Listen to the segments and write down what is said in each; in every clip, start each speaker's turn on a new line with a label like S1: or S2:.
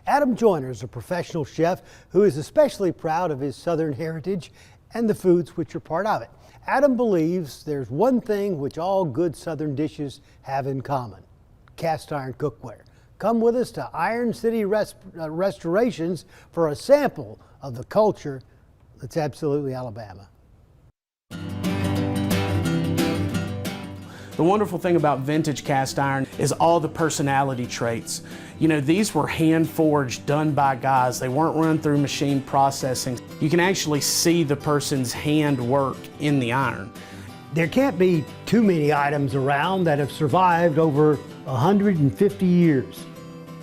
S1: Adam Joyner is a professional chef who is especially proud of his Southern heritage and the foods which are part of it. Adam believes there's one thing which all good Southern dishes have in common: cast iron cookware. Come with us to Iron City Restorations for a sample of the culture that's absolutely Alabama.
S2: The wonderful thing about vintage cast iron is all the personality traits. You know, these were hand forged, done by guys. They weren't run through machine processing. You can actually see the person's hand work in the iron.
S1: There can't be too many items around that have survived over 150 years.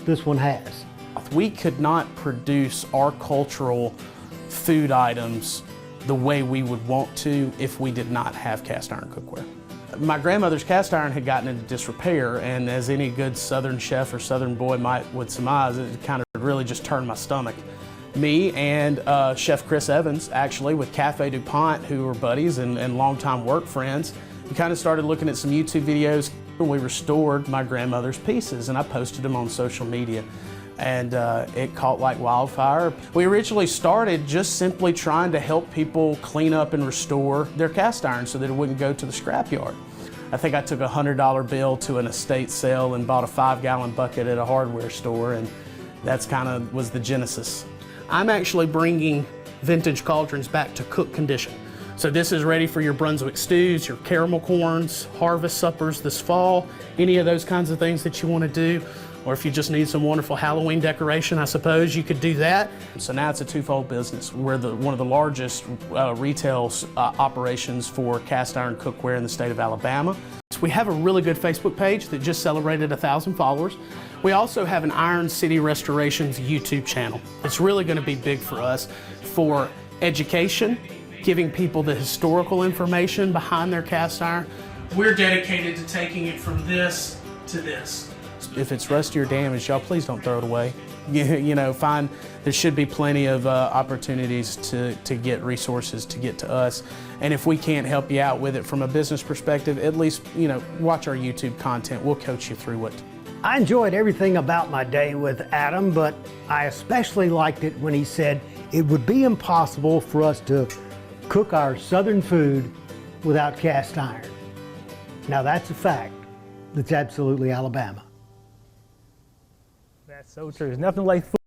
S1: This one has.
S2: We could not produce our cultural food items the way we would want to if we did not have cast iron cookware. My grandmother's cast iron had gotten into disrepair, and as any good Southern chef or Southern boy would surmise, it kind of really just turned my stomach. Me and Chef Chris Evans, actually, with Cafe DuPont, who were buddies and longtime work friends, we kind of started looking at some YouTube videos. We restored my grandmother's pieces, and I posted them on social media, and it caught like wildfire. We originally started just simply trying to help people clean up and restore their cast iron so that it wouldn't go to the scrapyard. I think I took a $100 bill to an estate sale and bought a 5-gallon bucket at a hardware store, and that's kind of was the genesis. I'm actually bringing vintage cauldrons back to cook condition. So this is ready for your Brunswick stews, your caramel corns, harvest suppers this fall, any of those kinds of things that you want to do. Or if you just need some wonderful Halloween decoration, I suppose you could do that. So now it's a twofold business. We're one of the largest retail operations for cast iron cookware in the state of Alabama. So we have a really good Facebook page that just celebrated 1,000 followers. We also have an Iron City Restorations YouTube channel. It's really going to be big for us for education, giving people the historical information behind their cast iron. We're dedicated to taking it from this to this. If it's rusty or damaged, y'all please don't throw it away. You know, there should be plenty of opportunities to get resources to get to us. And if we can't help you out with it from a business perspective, at least, you know, watch our YouTube content. We'll coach you through it.
S1: I enjoyed everything about my day with Adam, but I especially liked it when he said it would be impossible for us to cook our Southern food without cast iron. Now that's a fact that's absolutely Alabama.
S3: That's so true. There's nothing like food.